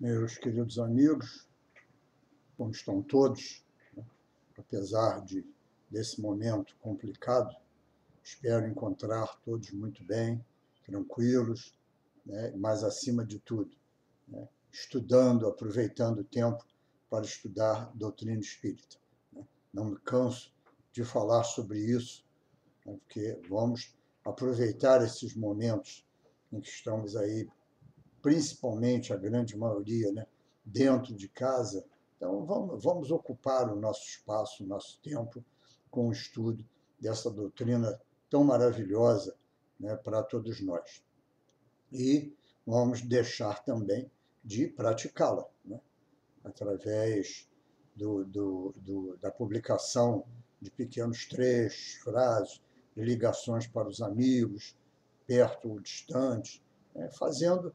Meus queridos amigos, como estão todos, né? Apesar desse momento complicado, espero encontrar todos muito bem, tranquilos, né? Mas, acima de tudo, né? Estudando, aproveitando o tempo para estudar doutrina espírita, né? Não me canso de falar sobre isso, né? Porque vamos aproveitar esses momentos em que estamos aí, principalmente a grande maioria, né, dentro de casa. Então, vamos ocupar o nosso espaço, o nosso tempo, com o estudo dessa doutrina tão maravilhosa, né, para todos nós. E vamos deixar também de praticá-la, né, através da publicação de pequenos trechos, frases, de ligações para os amigos, perto ou distante, né, fazendo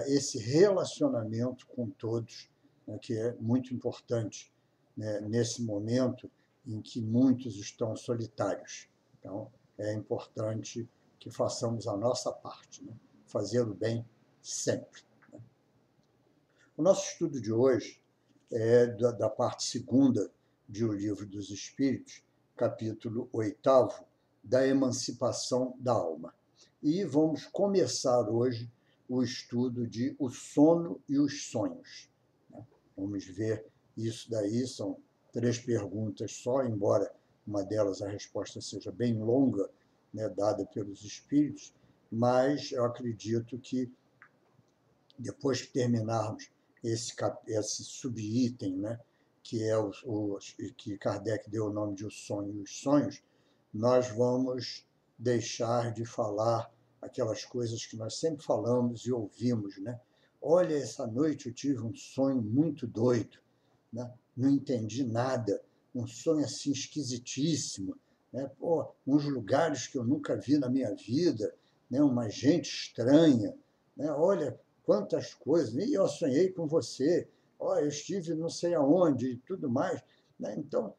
esse relacionamento com todos, né, que é muito importante, né, nesse momento em que muitos estão solitários. Então, é importante que façamos a nossa parte, né, fazer o bem sempre. Né. O nosso estudo de hoje é da parte segunda de O Livro dos Espíritos, capítulo 8º, da emancipação da alma. E vamos começar hoje o estudo de O Sono e os Sonhos. Vamos ver isso daí, são 3 perguntas só, embora uma delas a resposta seja bem longa, né, dada pelos espíritos, mas eu acredito que depois que terminarmos esse subitem, né, que é que Kardec deu o nome de O Sonho e os Sonhos, nós vamos deixar de falar aquelas coisas que nós sempre falamos e ouvimos, né? Olha, essa noite eu tive um sonho muito doido, né? Não entendi nada, um sonho assim esquisitíssimo, né? Pô, uns lugares que eu nunca vi na minha vida, né? Uma gente estranha, né? Olha quantas coisas, e eu sonhei com você, eu estive não sei aonde e tudo mais, né? Então,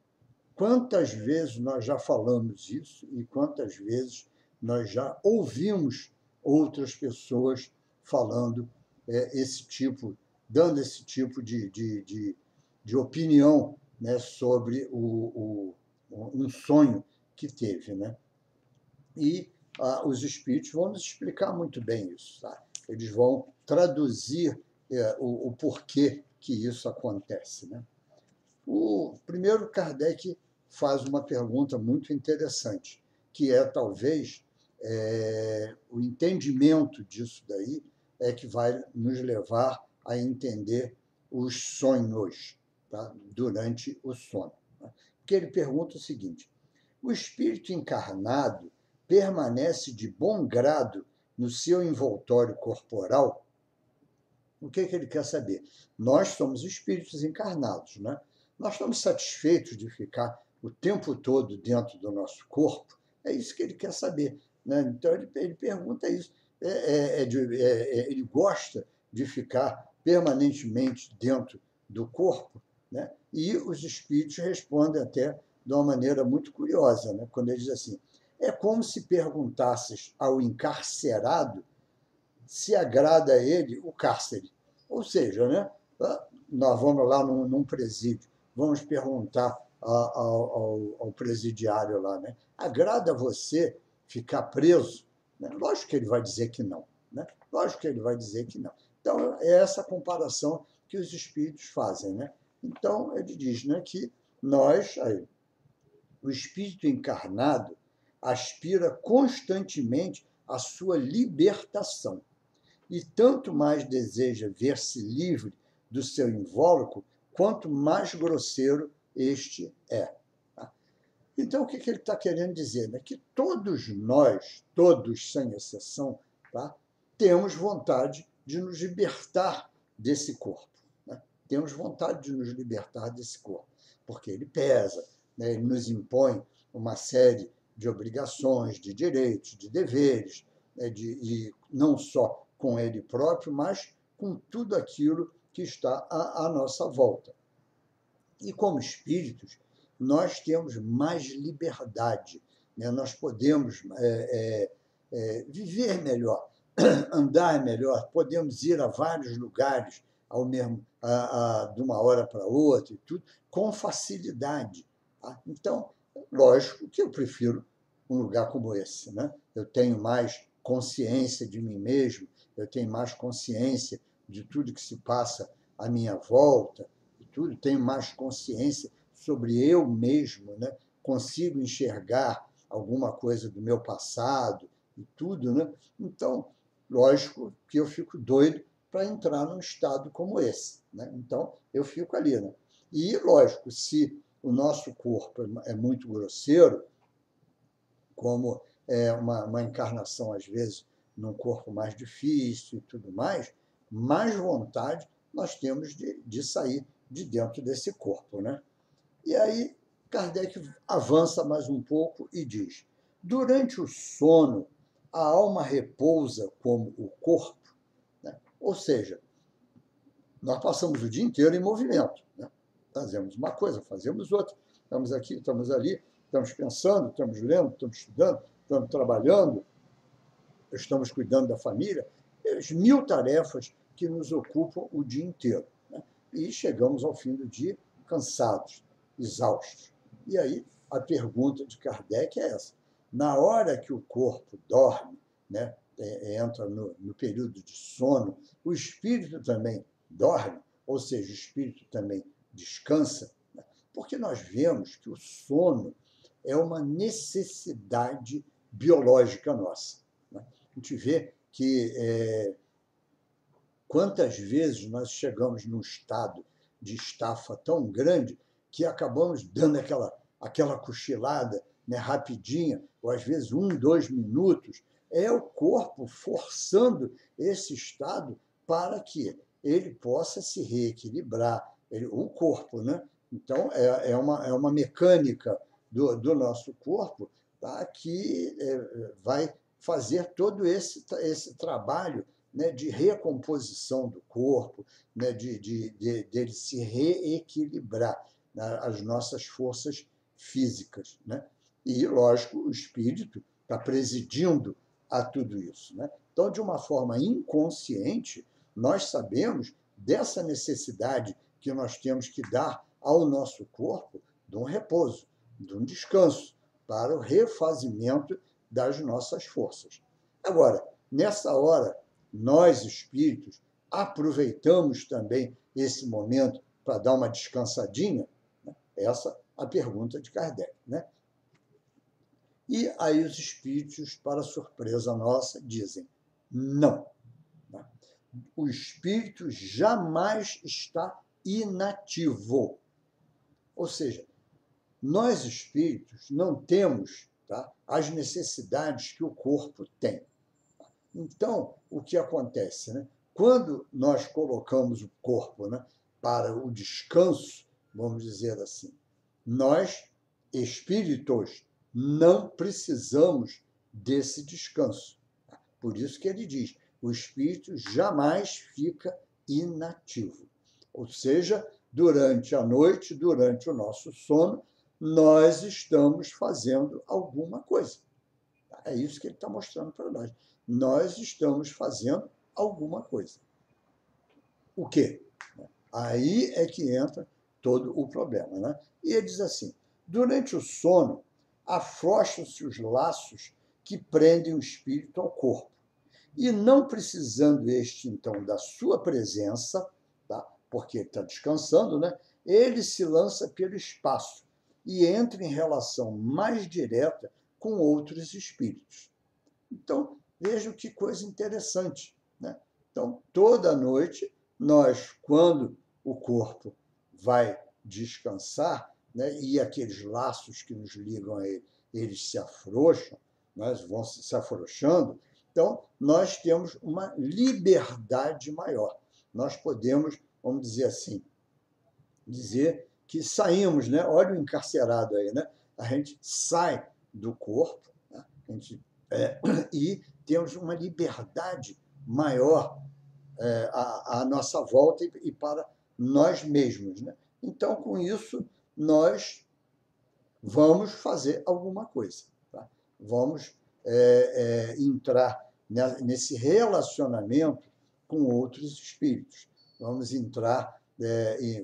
quantas vezes nós já falamos isso e quantas vezes nós já ouvimos outras pessoas falando esse tipo, dando esse tipo de opinião, né, sobre um sonho que teve, né? E os espíritos vão nos explicar muito bem isso. Tá? Eles vão traduzir o porquê que isso acontece. Né? Primeiro, Kardec faz uma pergunta muito interessante, que é, talvez, o entendimento disso daí é que vai nos levar a entender os sonhos, tá? Durante o sono. Tá? Porque ele pergunta o seguinte: o espírito encarnado permanece de bom grado no seu envoltório corporal? O que ele quer saber? Nós somos espíritos encarnados, né? Nós estamos satisfeitos de ficar o tempo todo dentro do nosso corpo? É isso que ele quer saber, né? Então, ele pergunta isso. Ele gosta de ficar permanentemente dentro do corpo, né? E os espíritos respondem até de uma maneira muito curiosa, né? Quando ele diz assim: é como se perguntasses ao encarcerado se agrada a ele o cárcere. Ou seja, né, nós vamos lá num presídio, vamos perguntar ao presidiário lá, né, agrada a você ficar preso? Né? Lógico que ele vai dizer que não. Né? Lógico que ele vai dizer que não. Então, é essa comparação que os espíritos fazem. Né? Então, ele diz, né, que o espírito encarnado aspira constantemente à sua libertação e tanto mais deseja ver-se livre do seu invólucro, quanto mais grosseiro este é. Então, o que ele está querendo dizer? Né? Que todos nós, todos sem exceção, tá? Temos vontade de nos libertar desse corpo. Né? Temos vontade de nos libertar desse corpo, porque ele pesa, né? Ele nos impõe uma série de obrigações, de direitos, de deveres, né? E não só com ele próprio, mas com tudo aquilo que está à nossa volta. E como espíritos, nós temos mais liberdade, né? Nós podemos viver melhor, andar melhor, podemos ir a vários lugares ao mesmo, de uma hora para outra e tudo, com facilidade. Tá? Então, lógico que eu prefiro um lugar como esse, né? Eu tenho mais consciência de mim mesmo, eu tenho mais consciência de tudo que se passa à minha volta, e tudo, tenho mais consciência sobre eu mesmo, né? Consigo enxergar alguma coisa do meu passado e tudo, né? Então, lógico que eu fico doido para entrar num estado como esse, né? Então, eu fico ali, né? E, lógico, se o nosso corpo é muito grosseiro, como é uma encarnação, às vezes, num corpo mais difícil e tudo mais vontade nós temos de sair de dentro desse corpo, né? E aí, Kardec avança mais um pouco e diz: durante o sono, a alma repousa como o corpo, né? Ou seja, nós passamos o dia inteiro em movimento, né? Fazemos uma coisa, fazemos outra, estamos aqui, estamos ali, estamos pensando, estamos lendo, estamos estudando, estamos trabalhando, estamos cuidando da família, as 1000 tarefas que nos ocupam o dia inteiro, né? E chegamos ao fim do dia cansados, exaustos. E aí a pergunta de Kardec é essa: na hora que o corpo dorme, né, entra no período de sono, o espírito também dorme, ou seja, o espírito também descansa, né? Porque nós vemos que o sono é uma necessidade biológica nossa, né? A gente vê que quantas vezes nós chegamos num estado de estafa tão grande que acabamos dando aquela cochilada, né, rapidinha, ou às vezes 2 minutos, é o corpo forçando esse estado para que ele possa se reequilibrar, o corpo, né? Então, é uma mecânica do nosso corpo, tá, que vai fazer todo esse trabalho, né, de recomposição do corpo, né, dele se reequilibrar, né, as nossas forças físicas, né? E, lógico, o espírito está presidindo a tudo isso, né? Então, de uma forma inconsciente, nós sabemos dessa necessidade que nós temos que dar ao nosso corpo de um repouso, de um descanso, para o refazimento das nossas forças. Agora, nessa hora, nós, espíritos, aproveitamos também esse momento para dar uma descansadinha? Essa é a pergunta de Kardec, né? E aí os espíritos, para surpresa nossa, dizem: não. O espírito jamais está inativo. Ou seja, nós espíritos não temos, tá, as necessidades que o corpo tem. Então, o que acontece, né? Quando nós colocamos o corpo, né, para o descanso, vamos dizer assim, nós, espíritos, não precisamos desse descanso. Por isso que ele diz: o espírito jamais fica inativo. Ou seja, durante a noite, durante o nosso sono, nós estamos fazendo alguma coisa. É isso que ele está mostrando para nós. Nós estamos fazendo alguma coisa. O quê? Aí é que entra todo o problema, né? E ele diz assim: durante o sono, afrouxam-se os laços que prendem o espírito ao corpo. E não precisando este, então, da sua presença, tá? Porque ele está descansando, né? Ele se lança pelo espaço e entra em relação mais direta com outros espíritos. Então, vejam que coisa interessante, né? Então, toda noite, nós, quando o corpo vai descansar, né, e aqueles laços que nos ligam a ele, eles se afrouxam, nós vão se afrouxando, então, nós temos uma liberdade maior. Nós podemos, vamos dizer assim, dizer que saímos, né? Olha o encarcerado aí, né? A gente sai do corpo, né? E temos uma liberdade maior à nossa volta e para nós mesmos, né? Então, com isso, nós vamos fazer alguma coisa, tá? Vamos entrar nesse relacionamento com outros espíritos. vamos entrar,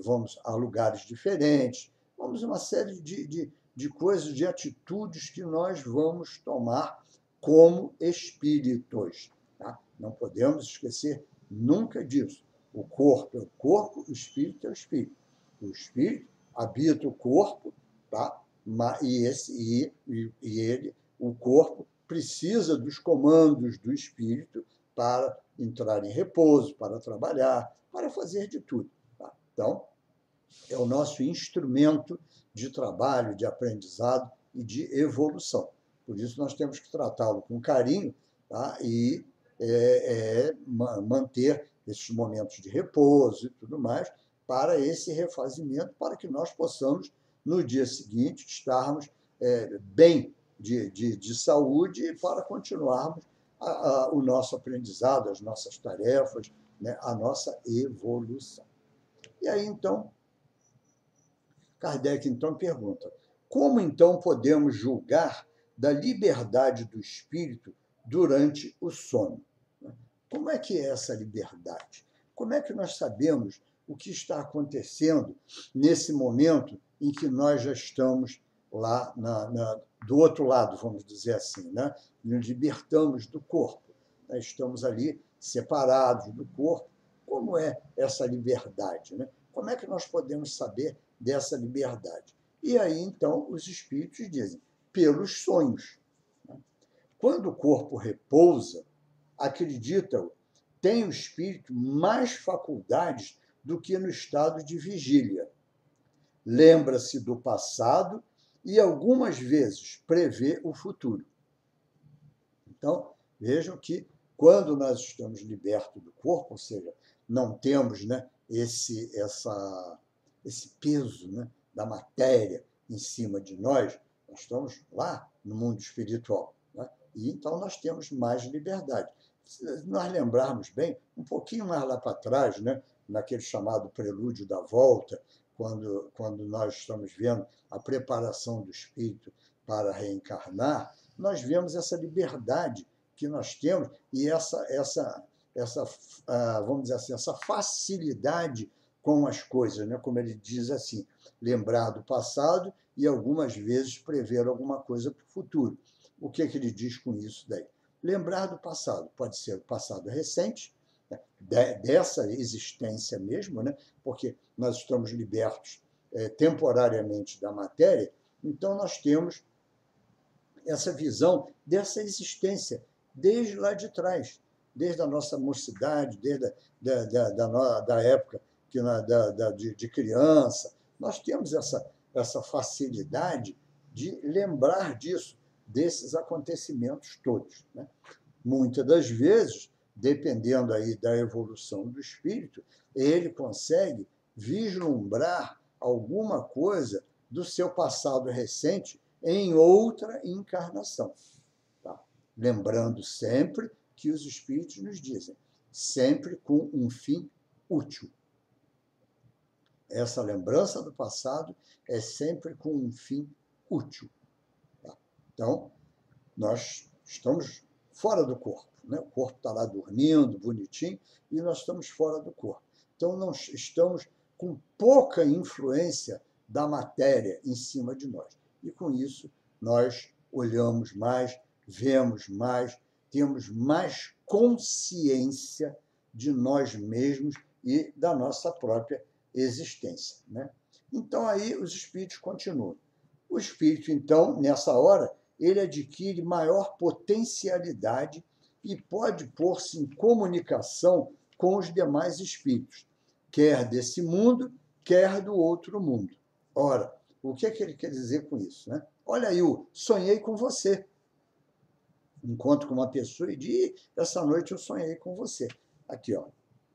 vamos a lugares diferentes, vamos uma série de coisas, de atitudes que nós vamos tomar como espíritos. Tá? Não podemos esquecer nunca disso. O corpo é o corpo, o espírito é o espírito. O espírito habita o corpo, tá? E ele, o corpo, precisa dos comandos do espírito para entrar em repouso, para trabalhar, para fazer de tudo. Tá? Então, é o nosso instrumento de trabalho, de aprendizado e de evolução. Por isso, nós temos que tratá-lo com carinho, tá? E manter esses momentos de repouso e tudo mais, para esse refazimento, para que nós possamos, no dia seguinte, estarmos bem de saúde e para continuarmos o nosso aprendizado, as nossas tarefas, né? A nossa evolução. E aí, então, Kardec, então, pergunta, como, então, podemos julgar da liberdade do espírito durante o sono? Como é que é essa liberdade? Como é que nós sabemos o que está acontecendo nesse momento em que nós já estamos lá do outro lado, vamos dizer assim, né? Nos libertamos do corpo, né? Estamos ali separados do corpo. Como é essa liberdade, né? Como é que nós podemos saber dessa liberdade? E aí, então, os espíritos dizem, pelos sonhos. Quando o corpo repousa, acreditam, tem o espírito mais faculdades do que no estado de vigília. Lembra-se do passado e algumas vezes prevê o futuro. Então, vejam que quando nós estamos libertos do corpo, ou seja, não temos, né, esse peso, né, da matéria em cima de nós, nós estamos lá no mundo espiritual, né? E então nós temos mais liberdade. Se nós lembrarmos bem, um pouquinho mais lá para trás, né, naquele chamado prelúdio da volta, quando nós estamos vendo a preparação do espírito para reencarnar, nós vemos essa liberdade que nós temos e vamos dizer assim, essa facilidade com as coisas, né? Como ele diz assim, lembrar do passado e algumas vezes prever alguma coisa para o futuro. O que ele diz com isso daí? Lembrar do passado, pode ser o passado recente, né? Dessa existência mesmo, né? Porque nós estamos libertos temporariamente da matéria, então nós temos essa visão dessa existência desde lá de trás, desde a nossa mocidade, desde da época de criança. Nós temos essa facilidade de lembrar disso, desses acontecimentos todos, né? Muitas das vezes, dependendo aí da evolução do espírito, ele consegue vislumbrar alguma coisa do seu passado recente em outra encarnação. Tá? Lembrando sempre que os espíritos nos dizem, sempre com um fim útil. Essa lembrança do passado é sempre com um fim útil. Tá? Então, nós estamos fora do corpo, né? O corpo está lá dormindo, bonitinho, e nós estamos fora do corpo. Então, nós estamos com pouca influência da matéria em cima de nós. E, com isso, nós olhamos mais, vemos mais, temos mais consciência de nós mesmos e da nossa própria existência, né? Então, aí os espíritos continuam. O espírito, então, nessa hora, ele adquire maior potencialidade e pode pôr-se em comunicação com os demais espíritos, quer desse mundo, quer do outro mundo. Ora, o que é que ele quer dizer com isso, né? Olha aí, eu sonhei com você. Encontro com uma pessoa e diz, essa noite eu sonhei com você. Aqui, ó,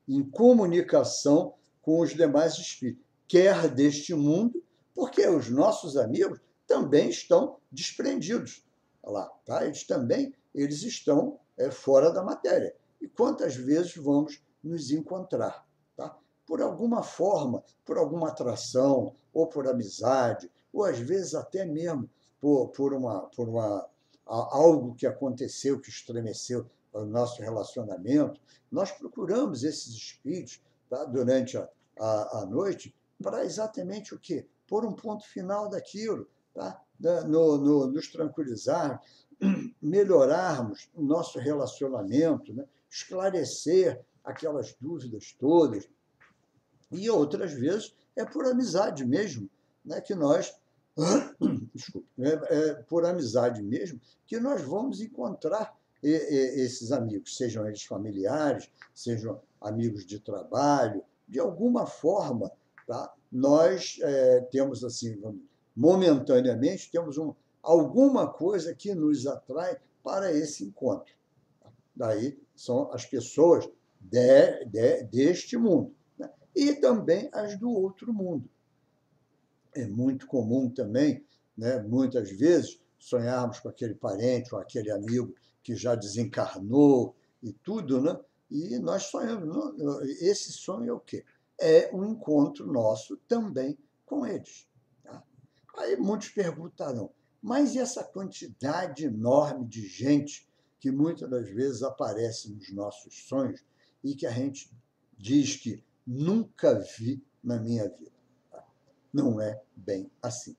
em comunicação com os demais espíritos, quer deste mundo, porque os nossos amigos também estão desprendidos. Olha lá, tá? Eles estão fora da matéria. E quantas vezes vamos nos encontrar? Tá? Por alguma forma, por alguma atração, ou por amizade, ou às vezes até mesmo por algo que aconteceu, que estremeceu o nosso relacionamento, nós procuramos esses espíritos, tá? Durante a noite, para exatamente o quê? Pôr um ponto final daquilo, tá? Nos tranquilizar, melhorarmos o nosso relacionamento, né? Esclarecer aquelas dúvidas todas. E outras vezes é por amizade mesmo, né? Que nós desculpe, por amizade mesmo, que nós vamos encontrar esses amigos, sejam eles familiares, sejam amigos de trabalho, de alguma forma, tá? Nós temos assim, momentaneamente, temos alguma coisa que nos atrai para esse encontro. Daí são as pessoas deste mundo, né? E também as do outro mundo. É muito comum também, né, muitas vezes, sonharmos com aquele parente ou aquele amigo que já desencarnou e tudo, né? E nós sonhamos. Esse sonho é o quê? É um encontro nosso também com eles. Tá? Aí muitos perguntarão, mas e essa quantidade enorme de gente que muitas das vezes aparece nos nossos sonhos e que a gente diz que nunca vi na minha vida? Não é bem assim.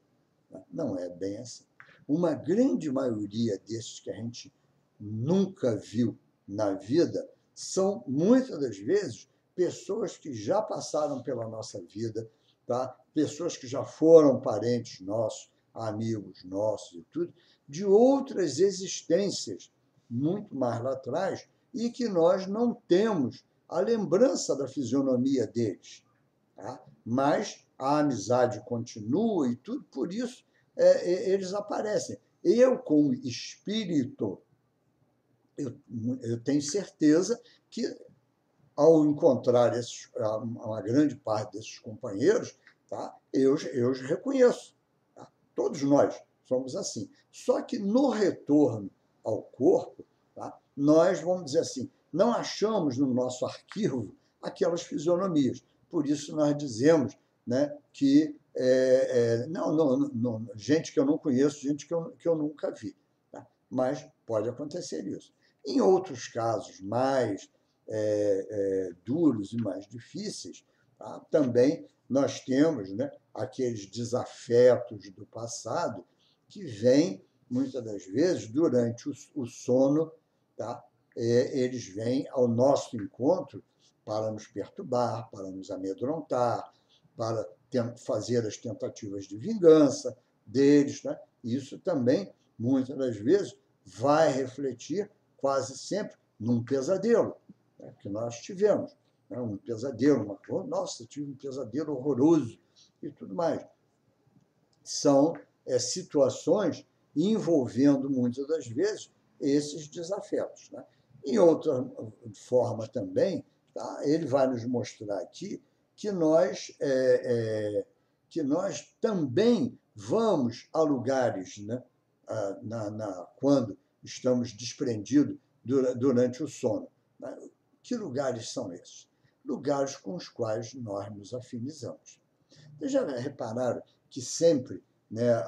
Não é bem assim. Uma grande maioria desses que a gente nunca viu na vida são, muitas das vezes, pessoas que já passaram pela nossa vida, tá? Pessoas que já foram parentes nossos, amigos nossos e tudo, de outras existências muito mais lá atrás e que nós não temos a lembrança da fisionomia deles. Tá? Mas a amizade continua e tudo, por isso eles aparecem. Eu, como espírito, eu tenho certeza que, ao encontrar uma grande parte desses companheiros, tá? Eu os reconheço. Tá? Todos nós somos assim. Só que no retorno ao corpo, tá? Nós, vamos dizer assim, não achamos no nosso arquivo aquelas fisionomias. Por isso nós dizemos, né, que não, gente que eu não conheço, gente que eu nunca vi. Tá? Mas pode acontecer isso. Em outros casos mais duros e mais difíceis, tá? Também nós temos, né, aqueles desafetos do passado que vêm, muitas das vezes, durante o sono, tá? Eles vêm ao nosso encontro para nos perturbar, para nos amedrontar, para fazer as tentativas de vingança deles. Né? Isso também, muitas das vezes, vai refletir quase sempre num pesadelo, né, que nós tivemos. Né? Um pesadelo, nossa, tive um pesadelo horroroso e tudo mais. São situações envolvendo, muitas das vezes, esses desafetos. Né? Em outra forma também, tá? Ele vai nos mostrar aqui que nós também vamos a lugares, né? Quando estamos desprendidos durante o sono. Né? Que lugares são esses? Lugares com os quais nós nos afinizamos. Vocês já repararam que sempre, né,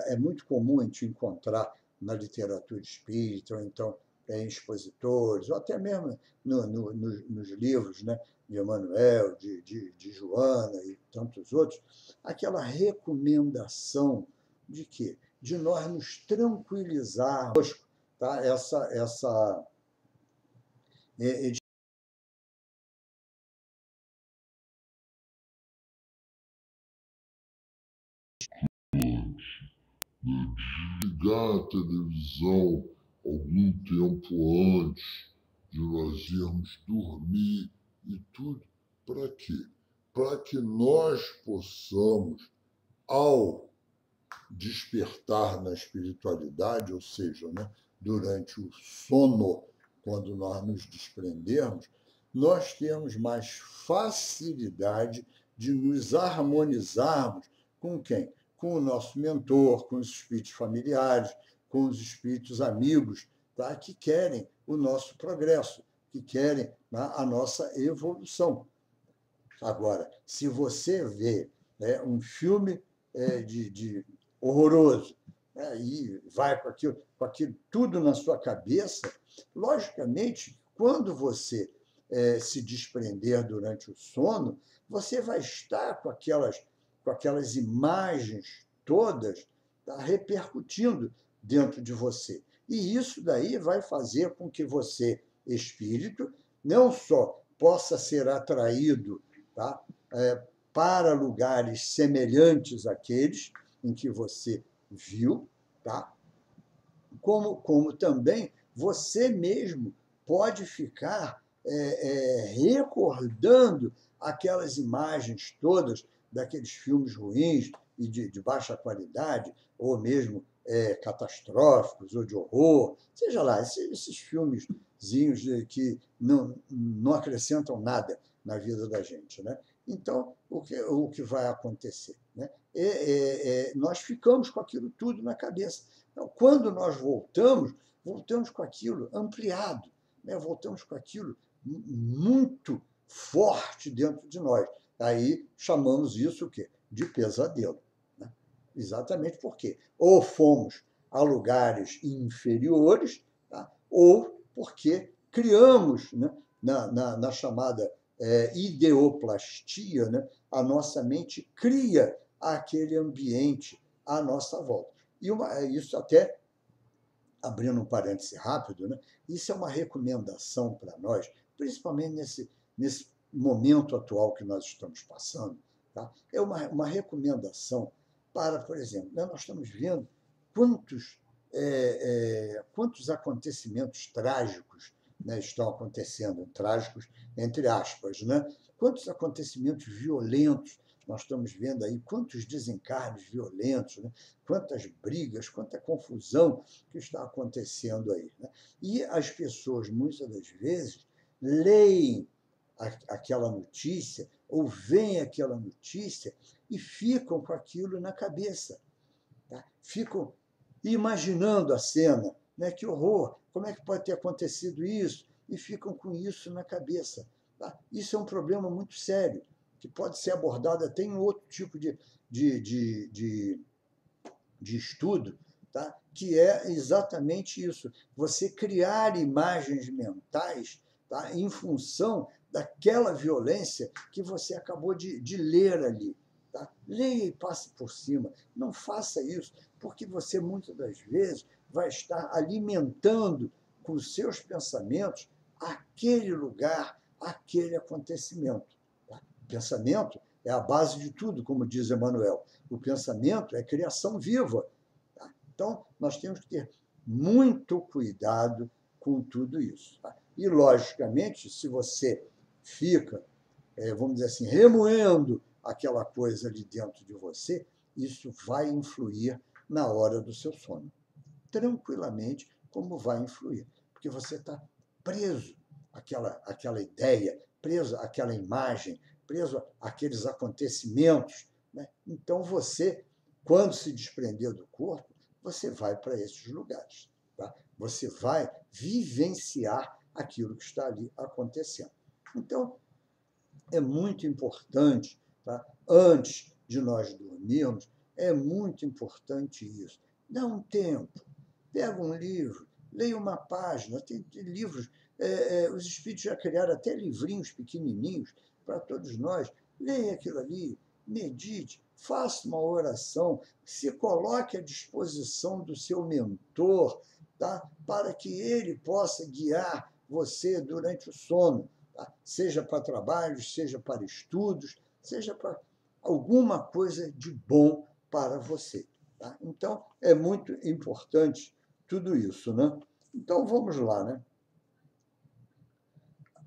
é muito comum a gente encontrar na literatura espírita, ou então em expositores, ou até mesmo nos livros, né, de Emmanuel, de Joana e tantos outros, aquela recomendação de quê? De nós nos tranquilizarmos, tá? Ligar a televisão algum tempo antes de nós irmos dormir e tudo. Para quê? Para que nós possamos, ao despertar na espiritualidade, ou seja, né, durante o sono, quando nós nos desprendermos, nós temos mais facilidade de nos harmonizarmos com quem? Com o nosso mentor, com os espíritos familiares, com os espíritos amigos, tá? Que querem o nosso progresso, que querem, né, a nossa evolução. Agora, se você vê, né, um filme de horroroso, né, e vai com aquilo tudo na sua cabeça, logicamente, quando você se desprender durante o sono, você vai estar com aquelas imagens todas, tá, repercutindo dentro de você. E isso daí vai fazer com que você, espírito, não só possa ser atraído, tá, para lugares semelhantes àqueles em que você viu, tá, como também você mesmo pode ficar recordando aquelas imagens todas daqueles filmes ruins e de baixa qualidade, ou mesmo catastróficos, ou de horror, seja lá, esses filmezinhos que não acrescentam nada na vida da gente, né? Então, o que vai acontecer? Né? Nós ficamos com aquilo tudo na cabeça. Então, quando nós voltamos com aquilo ampliado, né? Voltamos com aquilo muito forte dentro de nós. Aí chamamos isso o quê? De pesadelo. Né? Exatamente porque ou fomos a lugares inferiores, tá? Ou porque criamos, né? na chamada ideoplastia, né? A nossa mente cria aquele ambiente à nossa volta. E isso até, abrindo um parêntese rápido, né? Isso é uma recomendação para nós, principalmente nesse momento atual que nós estamos passando. Tá? É uma recomendação para, por exemplo, nós estamos vendo quantos acontecimentos trágicos, né, estão acontecendo, trágicos entre aspas, né? Quantos acontecimentos violentos nós estamos vendo aí, quantos desencarnes violentos, né? Quantas brigas, quanta confusão que está acontecendo aí. Né? E as pessoas, muitas das vezes, leem aquela notícia ou veem aquela notícia e ficam com aquilo na cabeça. Tá? Ficam imaginando a cena, né? Que horror, como é que pode ter acontecido isso? E ficam com isso na cabeça. Tá? Isso é um problema muito sério, que pode ser abordado até em outro tipo de estudo, tá? Que é exatamente isso, você criar imagens mentais, tá? Em função daquela violência que você acabou de ler ali. Tá? Leia e passe por cima, não faça isso, porque você muitas das vezes vai estar alimentando com os seus pensamentos aquele lugar, aquele acontecimento. Tá? Pensamento é a base de tudo, como diz Emmanuel. O pensamento é criação viva. Tá? Então, nós temos que ter muito cuidado com tudo isso. Tá? E, logicamente, se você fica, vamos dizer assim, remoendo aquela coisa ali dentro de você, isso vai influir na hora do seu sono. Tranquilamente, como vai influir. Porque você está preso àquela ideia, preso àquela imagem, preso àqueles acontecimentos. Né? Então, você, quando se desprender do corpo, você vai para esses lugares. Tá? Você vai vivenciar aquilo que está ali acontecendo. Então, é muito importante, tá? Antes de nós dormirmos, é muito importante isso. Dá um tempo, pega um livro, leia uma página, tem livros, os espíritos já criaram até livrinhos pequenininhos para todos nós. Leia aquilo ali, medite, faça uma oração, se coloque à disposição do seu mentor, tá? Para que ele possa guiar você durante o sono. Tá? Seja para trabalhos, seja para estudos, seja para alguma coisa de bom para você. Tá? Então, é muito importante tudo isso. Né? Então, vamos lá. Né?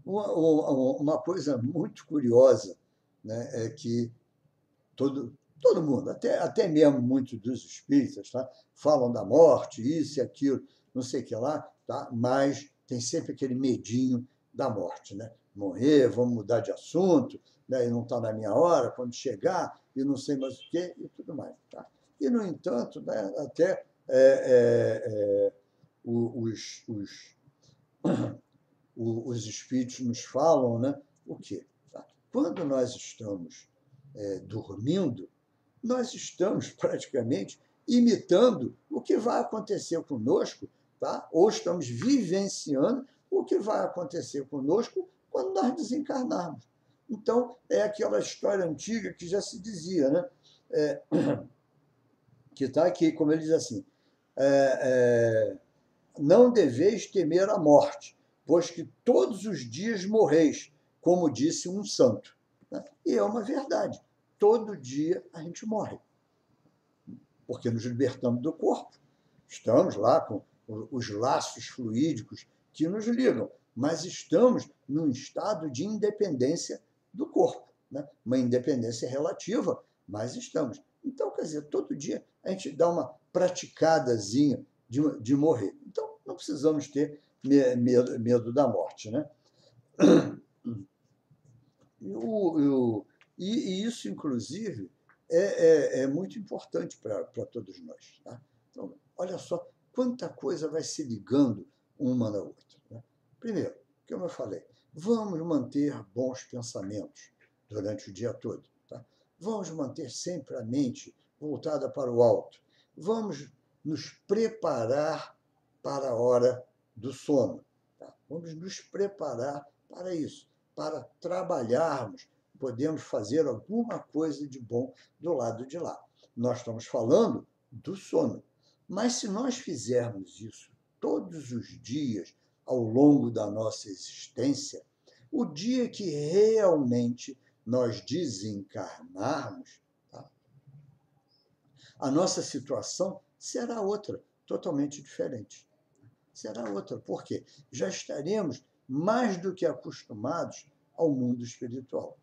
Uma coisa muito curiosa, né, é que todo mundo, até mesmo muitos dos espíritas, tá? Falam da morte, isso e aquilo, não sei o que lá, tá? Mas tem sempre aquele medinho da morte, né? Morrer, vamos mudar de assunto, né? E não está na minha hora, quando chegar, e não sei mais o quê, e tudo mais. Tá? E, no entanto, né, até os espíritos nos falam, né, o quê? Tá? Quando nós estamos dormindo, nós estamos praticamente imitando o que vai acontecer conosco, tá? Ou estamos vivenciando o que vai acontecer conosco quando nós desencarnarmos. Então, é aquela história antiga que já se dizia, né? Que está aqui, como ele diz assim, não deveis temer a morte, pois que todos os dias morreis, como disse um santo. E é uma verdade. Todo dia a gente morre, porque nos libertamos do corpo. Estamos lá com os laços fluídicos que nos ligam, mas estamos num estado de independência do corpo, né? Uma independência relativa, mas estamos. Então, quer dizer, todo dia a gente dá uma praticadazinha de morrer. Então, não precisamos ter medo da morte, né? E isso, inclusive, é muito importante para todos nós. Tá? Então, olha só quanta coisa vai se ligando uma na outra. Né? Primeiro, como eu falei, vamos manter bons pensamentos durante o dia todo. Tá? Vamos manter sempre a mente voltada para o alto. Vamos nos preparar para a hora do sono. Tá? Vamos nos preparar para isso, para trabalharmos, podemos fazer alguma coisa de bom do lado de lá. Nós estamos falando do sono. Mas se nós fizermos isso todos os dias ao longo da nossa existência, o dia que realmente nós desencarnarmos, tá? A nossa situação será outra, totalmente diferente. Será outra. Por quê? Já estaremos mais do que acostumados ao mundo espiritual.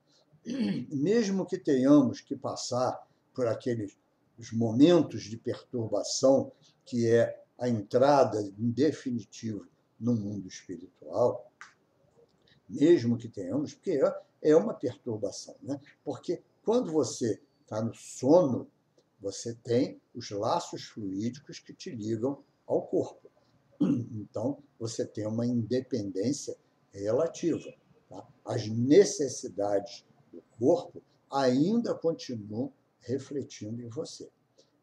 Mesmo que tenhamos que passar por aqueles os momentos de perturbação, que é a entrada em definitivo no mundo espiritual, mesmo que tenhamos, porque é uma perturbação, né? Porque quando você está no sono, você tem os laços fluídicos que te ligam ao corpo. Então, você tem uma independência relativa. Tá? As necessidades do corpo ainda continuam refletindo em você.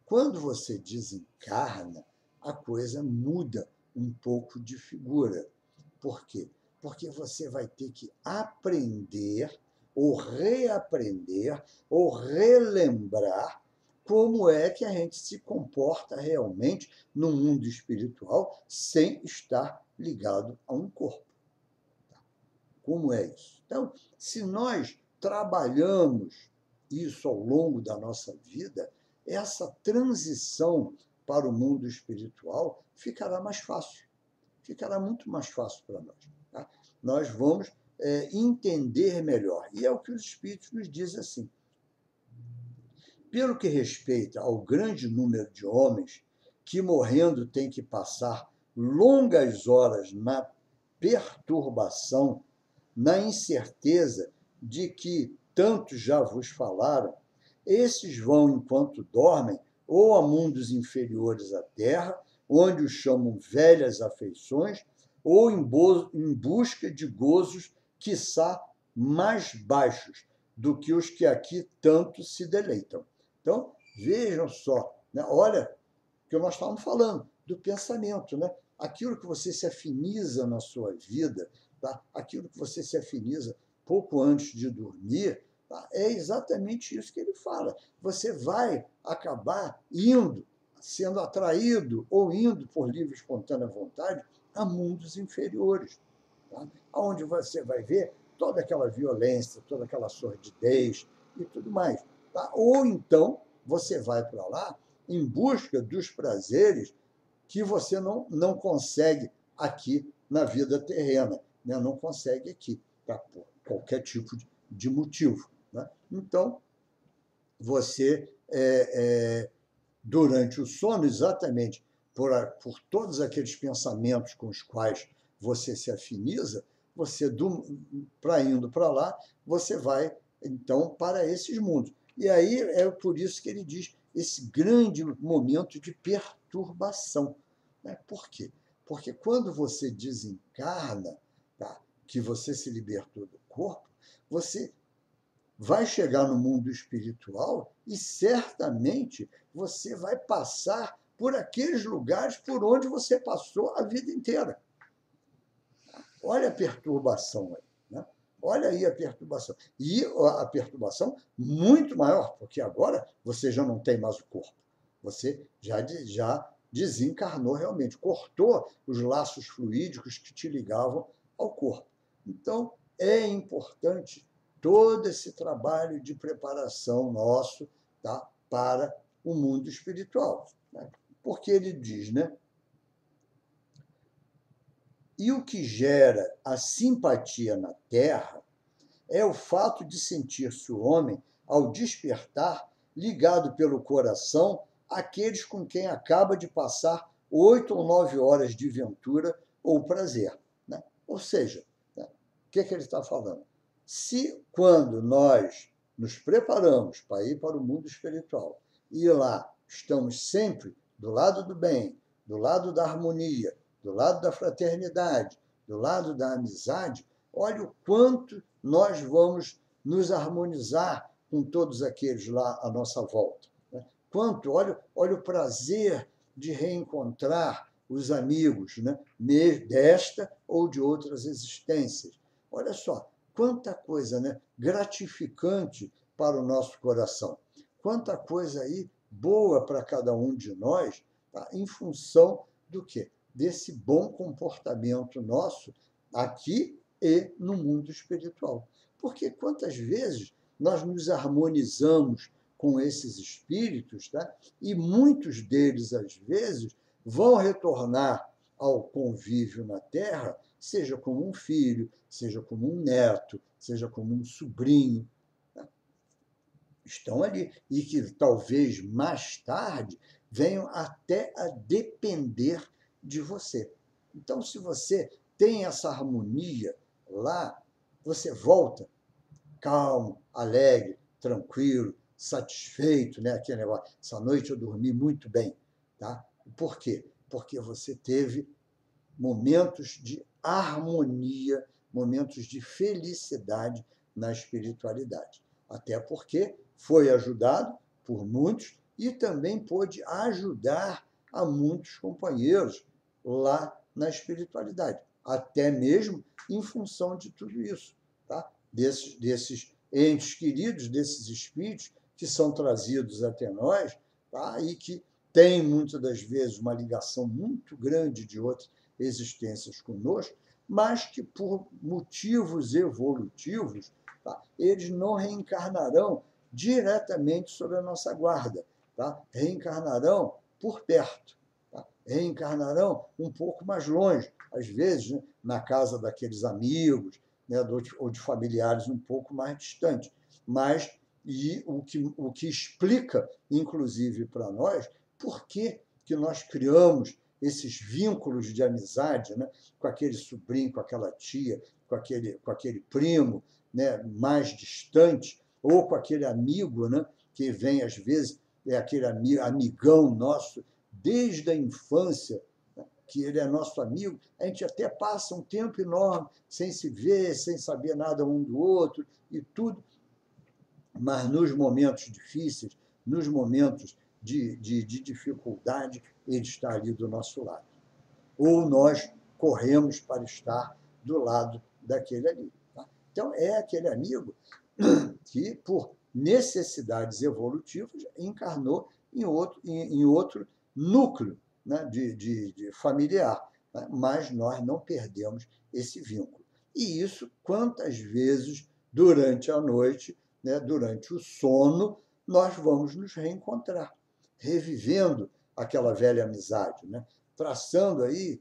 Quando você desencarna, a coisa muda um pouco de figura. Por quê? Porque você vai ter que aprender, ou reaprender, ou relembrar como é que a gente se comporta realmente no mundo espiritual sem estar ligado a um corpo. Como é isso? Então, se nós trabalhamos isso ao longo da nossa vida, essa transição para o mundo espiritual ficará mais fácil. Ficará muito mais fácil para nós. Tá? Nós vamos entender melhor. E é o que os espíritos nos dizem assim. Pelo que respeita ao grande número de homens que, morrendo, têm que passar longas horas na perturbação, na incerteza de que tantos já vos falaram, esses vão, enquanto dormem, ou a mundos inferiores à terra, onde os chamam velhas afeições, ou em busca de gozos, quiçá, mais baixos do que os que aqui tanto se deleitam. Então, vejam só, né? Olha o que nós estávamos falando, do pensamento, né? Aquilo que você se afiniza na sua vida, tá? Aquilo que você se afiniza pouco antes de dormir, tá? É exatamente isso que ele fala. Você vai acabar indo, sendo atraído ou indo por livre e espontânea vontade a mundos inferiores, tá? Onde você vai ver toda aquela violência, toda aquela sordidez e tudo mais. Tá? Ou então você vai para lá em busca dos prazeres que você não consegue aqui na vida terrena, né? Não consegue aqui, tá? Por qualquer tipo de motivo. Né? Então, você, durante o sono, exatamente por todos aqueles pensamentos com os quais você se afiniza, você, indo para lá, você vai, então, para esses mundos. E aí é por isso que ele diz esse grande momento de perturbação. Né? Por quê? Porque quando você desencarna, tá, que você se libertou do corpo, você vai chegar no mundo espiritual e certamente você vai passar por aqueles lugares por onde você passou a vida inteira. Olha a perturbação aí. Né? Olha aí a perturbação. E a perturbação muito maior, porque agora você já não tem mais o corpo. Você já desencarnou realmente, cortou os laços fluídicos que te ligavam ao corpo. Então, é importante todo esse trabalho de preparação nosso, tá, para o mundo espiritual. Né? Porque ele diz, né? E o que gera a simpatia na Terra é o fato de sentir-se o homem, ao despertar, ligado pelo coração àqueles com quem acaba de passar 8 ou 9 horas de ventura ou prazer. Né? Ou seja, né, o que ele está falando? Se, quando nós nos preparamos para ir para o mundo espiritual e lá estamos sempre do lado do bem, do lado da harmonia, do lado da fraternidade, do lado da amizade, olha o quanto nós vamos nos harmonizar com todos aqueles lá à nossa volta. Né? Quanto, olha o prazer de reencontrar os amigos, né? Desta ou de outras existências. Olha só, quanta coisa, né? Gratificante para o nosso coração. Quanta coisa aí boa para cada um de nós, tá? Em função do quê? Desse bom comportamento nosso aqui e no mundo espiritual. Porque quantas vezes nós nos harmonizamos com esses espíritos, tá? E muitos deles, às vezes, vão retornar ao convívio na Terra, seja como um filho, seja como um neto, seja como um sobrinho. Tá? Estão ali. E que talvez mais tarde venham até a depender de você. Então, se você tem essa harmonia lá, você volta calmo, alegre, tranquilo, satisfeito, né? Aquele negócio. Essa noite eu dormi muito bem, tá? Por quê? Porque você teve momentos de harmonia, momentos de felicidade na espiritualidade. Até porque foi ajudado por muitos e também pôde ajudar a muitos companheiros lá na espiritualidade, até mesmo em função de tudo isso, tá? Desses entes queridos, desses espíritos que são trazidos até nós, tá? E que têm, muitas das vezes, uma ligação muito grande de outras existências conosco, mas que, por motivos evolutivos, tá? Eles não reencarnarão diretamente sob a nossa guarda, tá? Reencarnarão por perto, tá? Reencarnarão um pouco mais longe, às vezes, né, na casa daqueles amigos, né, ou de familiares um pouco mais distantes. Mas o que explica, inclusive para nós, por que nós criamos esses vínculos de amizade, né, com aquele sobrinho, com aquela tia, com aquele primo, né, mais distante, ou com aquele amigo, né, que vem, às vezes, é aquele amigão nosso desde a infância, né, que ele é nosso amigo, a gente até passa um tempo enorme sem se ver, sem saber nada um do outro e tudo, mas nos momentos difíceis, nos momentos de dificuldade, ele está ali do nosso lado. Ou nós corremos para estar do lado daquele ali. Tá? Então, é aquele amigo que, por necessidades evolutivas, encarnou em outro núcleo, né, de familiar. Né? Mas nós não perdemos esse vínculo. E isso, quantas vezes, durante a noite, né, durante o sono, nós vamos nos reencontrar, revivendo aquela velha amizade, né? Traçando aí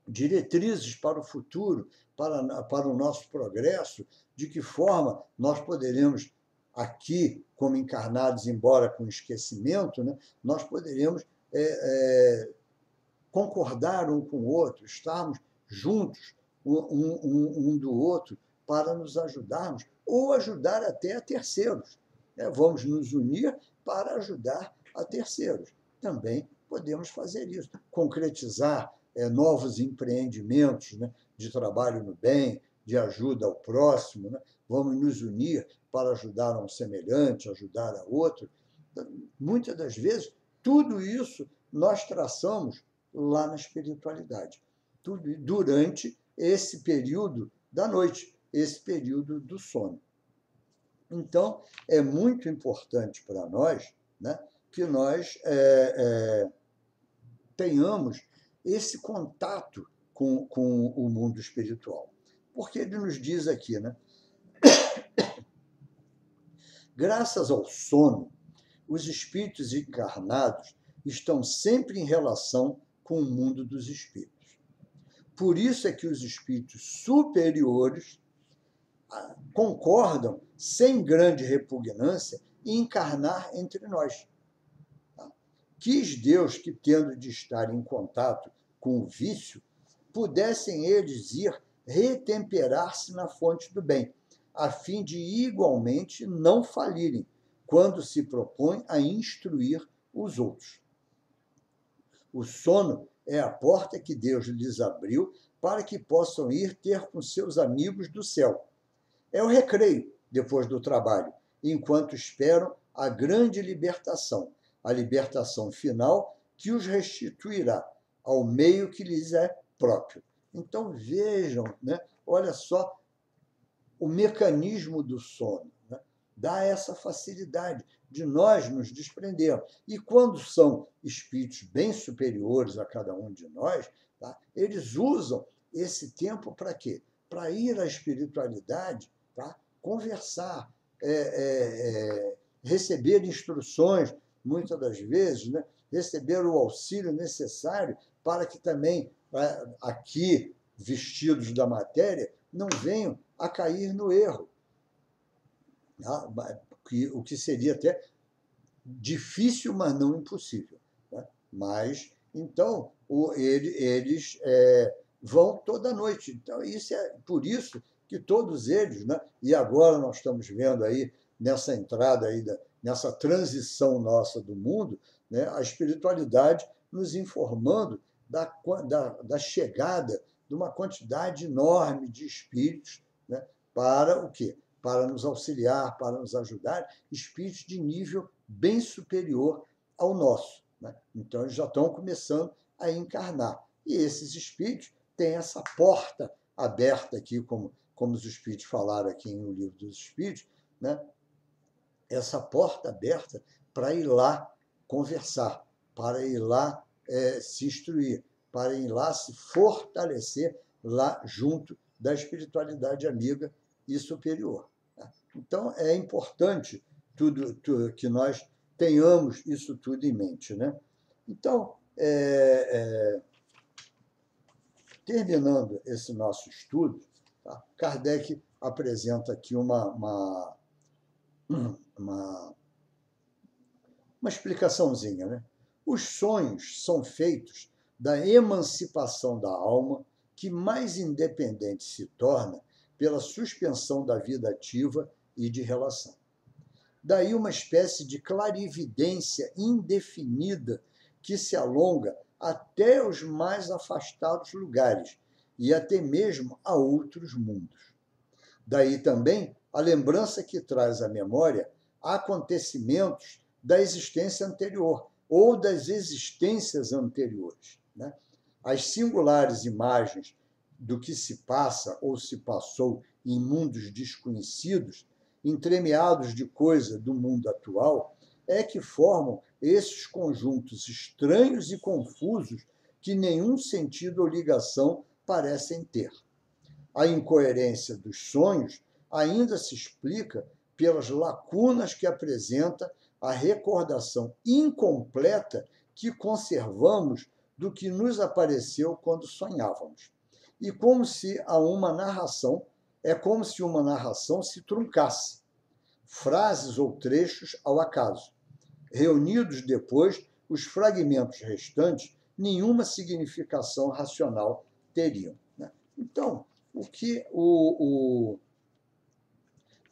diretrizes para o futuro, para o nosso progresso, de que forma nós poderemos, aqui, como encarnados, embora com esquecimento, né, nós poderemos concordar um com o outro, estarmos juntos um do outro, para nos ajudarmos, ou ajudar até a terceiros. Né? Vamos nos unir para ajudar a terceiros. Também podemos fazer isso, concretizar novos empreendimentos, né, de trabalho no bem, de ajuda ao próximo. Né? Vamos nos unir para ajudar a um semelhante, ajudar a outro. Muitas das vezes, tudo isso nós traçamos lá na espiritualidade, tudo durante esse período da noite, esse período do sono. Então, é muito importante para nós, né, que nós tenhamos esse contato com o mundo espiritual. Porque ele nos diz aqui, né, graças ao sono, os espíritos encarnados estão sempre em relação com o mundo dos espíritos. Por isso é que os espíritos superiores concordam, sem grande repugnância, em encarnar entre nós. Quis Deus que, tendo de estar em contato com o vício, pudessem eles ir retemperar-se na fonte do bem, a fim de igualmente não falirem quando se propõe a instruir os outros. O sono é a porta que Deus lhes abriu para que possam ir ter com seus amigos do céu. É o recreio, depois do trabalho, enquanto esperam a grande libertação, a libertação final que os restituirá ao meio que lhes é próprio. Então, vejam, né? Olha só o mecanismo do sono, né? Dá essa facilidade de nós nos desprendermos. E quando são espíritos bem superiores a cada um de nós, tá? Eles usam esse tempo para quê? Para ir à espiritualidade, tá? Conversar, receber instruções, muitas das vezes, né? Receber o auxílio necessário para que também, aqui, vestidos da matéria, não venham a cair no erro. O que seria até difícil, mas não impossível. Né? Mas, então, eles vão toda noite. Então, isso é por isso que todos eles, né? E agora nós estamos vendo aí, nessa entrada aí, nessa transição nossa do mundo, né? A espiritualidade nos informando da chegada de uma quantidade enorme de espíritos, né? Para o quê? Para nos auxiliar, para nos ajudar, espíritos de nível bem superior ao nosso. Né? Então, eles já estão começando a encarnar. E esses espíritos têm essa porta aberta aqui, como os espíritos falaram aqui no Livro dos Espíritos, né? Essa porta aberta para ir lá conversar, para ir lá se instruir, para ir lá se fortalecer lá junto da espiritualidade amiga e superior. Então, é importante tudo que nós tenhamos isso tudo em mente. Né? Então, terminando esse nosso estudo, tá? Kardec apresenta aqui uma explicaçãozinha. Né? Os sonhos são feitos da emancipação da alma, que mais independente se torna pela suspensão da vida ativa e de relação. Daí uma espécie de clarividência indefinida que se alonga até os mais afastados lugares e até mesmo a outros mundos. Daí também a lembrança que traz à memória acontecimentos da existência anterior ou das existências anteriores. Né? As singulares imagens do que se passa ou se passou em mundos desconhecidos, entremeados de coisa do mundo atual, é que formam esses conjuntos estranhos e confusos que nenhum sentido ou ligação parecem ter. A incoerência dos sonhos ainda se explica pelas lacunas que apresenta a recordação incompleta que conservamos do que nos apareceu quando sonhávamos. E como se uma narração se truncasse, frases ou trechos ao acaso. Reunidos depois, os fragmentos restantes nenhuma significação racional teriam. Né? Então, o que o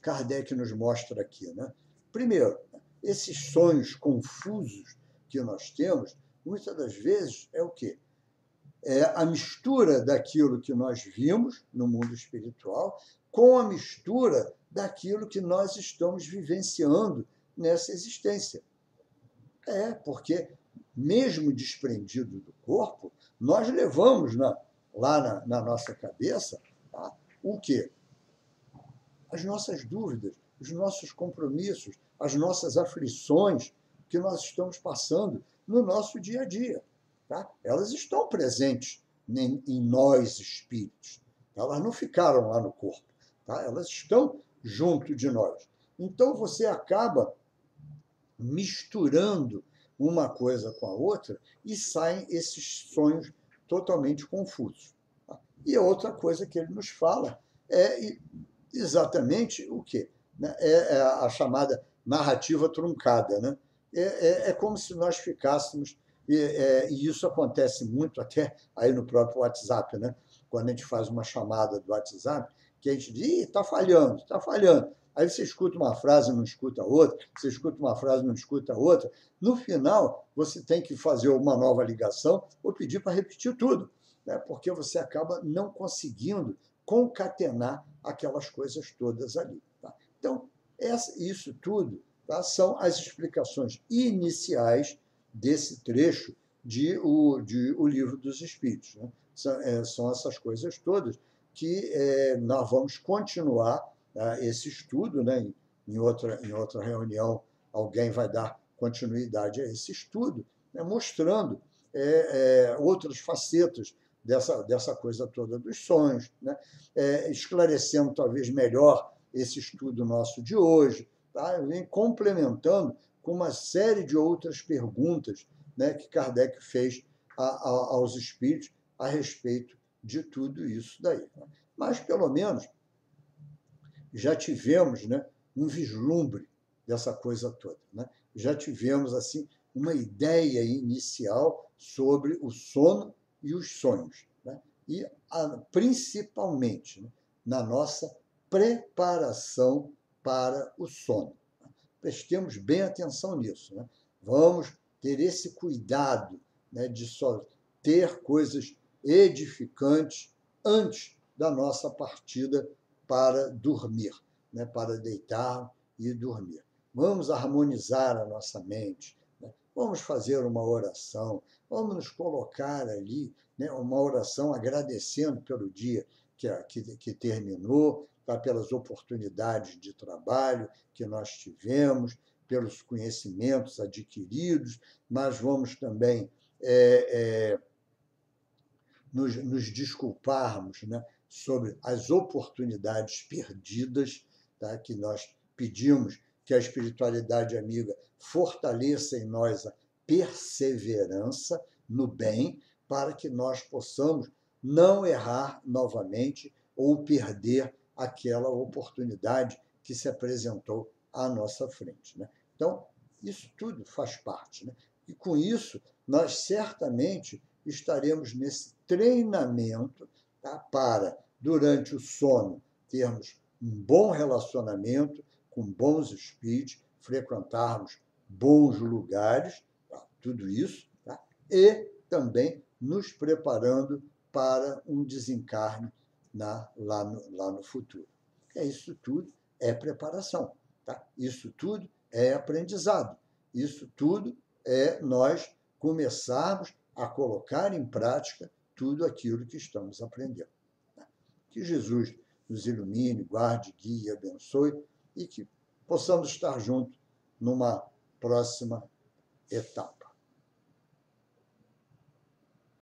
Kardec nos mostra aqui? Né? Primeiro, esses sonhos confusos que nós temos, muitas das vezes, é o quê? É a mistura daquilo que nós vimos no mundo espiritual com a mistura daquilo que nós estamos vivenciando nessa existência. Porque, mesmo desprendido do corpo, nós levamos lá na nossa cabeça, tá? O quê? As nossas dúvidas, os nossos compromissos, as nossas aflições que nós estamos passando no nosso dia a dia. Tá? Elas estão presentes em nós, espíritos. Elas não ficaram lá no corpo. Tá? Elas estão junto de nós. Então, você acaba misturando uma coisa com a outra e saem esses sonhos totalmente confusos. Tá? E a outra coisa que ele nos fala é exatamente o quê? É a chamada narrativa truncada. Né? É como se nós ficássemos, e isso acontece muito até aí no próprio WhatsApp, né? Quando a gente faz uma chamada do WhatsApp, que a gente diz, está falhando, está falhando. Aí você escuta uma frase e não escuta outra, você escuta uma frase e não escuta outra. No final, você tem que fazer uma nova ligação ou pedir para repetir tudo, né? Porque você acaba não conseguindo concatenar aquelas coisas todas ali. Tá? Então, isso tudo, tá, são as explicações iniciais desse trecho de O Livro dos Espíritos. Né? São essas coisas todas que nós vamos continuar esse estudo, né? Em outra reunião, alguém vai dar continuidade a esse estudo, né? Mostrando outras facetas dessa coisa toda dos sonhos, né? Esclarecendo talvez melhor esse estudo nosso de hoje, tá? Vem complementando com uma série de outras perguntas, né, que Kardec fez aos espíritos a respeito de tudo isso daí. Mas, pelo menos, já tivemos, né, um vislumbre dessa coisa toda. Né? Já tivemos assim uma ideia inicial sobre o sono e os sonhos. Né? E, principalmente, né, na nossa preparação para o sono. Prestemos bem atenção nisso. Né? Vamos ter esse cuidado, né, de só ter coisas edificantes antes da nossa partida para dormir, né, para deitar e dormir. Vamos harmonizar a nossa mente, né? Vamos fazer uma oração, vamos nos colocar ali, né, uma oração agradecendo pelo dia que terminou, tá, pelas oportunidades de trabalho que nós tivemos, pelos conhecimentos adquiridos, mas vamos também nos desculparmos, né, sobre as oportunidades perdidas, tá, que nós pedimos que a espiritualidade amiga fortaleça em nós a perseverança no bem, para que nós possamos não errar novamente ou perder aquela oportunidade que se apresentou à nossa frente. Né? Então, isso tudo faz parte. Né? E, com isso, nós certamente estaremos nesse treinamento, tá, para, durante o sono, termos um bom relacionamento com bons espíritos, frequentarmos bons lugares, tá, tudo isso, tá, e também nos preparando para um desencarne lá no futuro. Isso tudo é preparação. Tá? Isso tudo é aprendizado. Isso tudo é nós começarmos a colocar em prática tudo aquilo que estamos aprendendo. Que Jesus nos ilumine, guarde, guie, abençoe e que possamos estar juntos numa próxima etapa.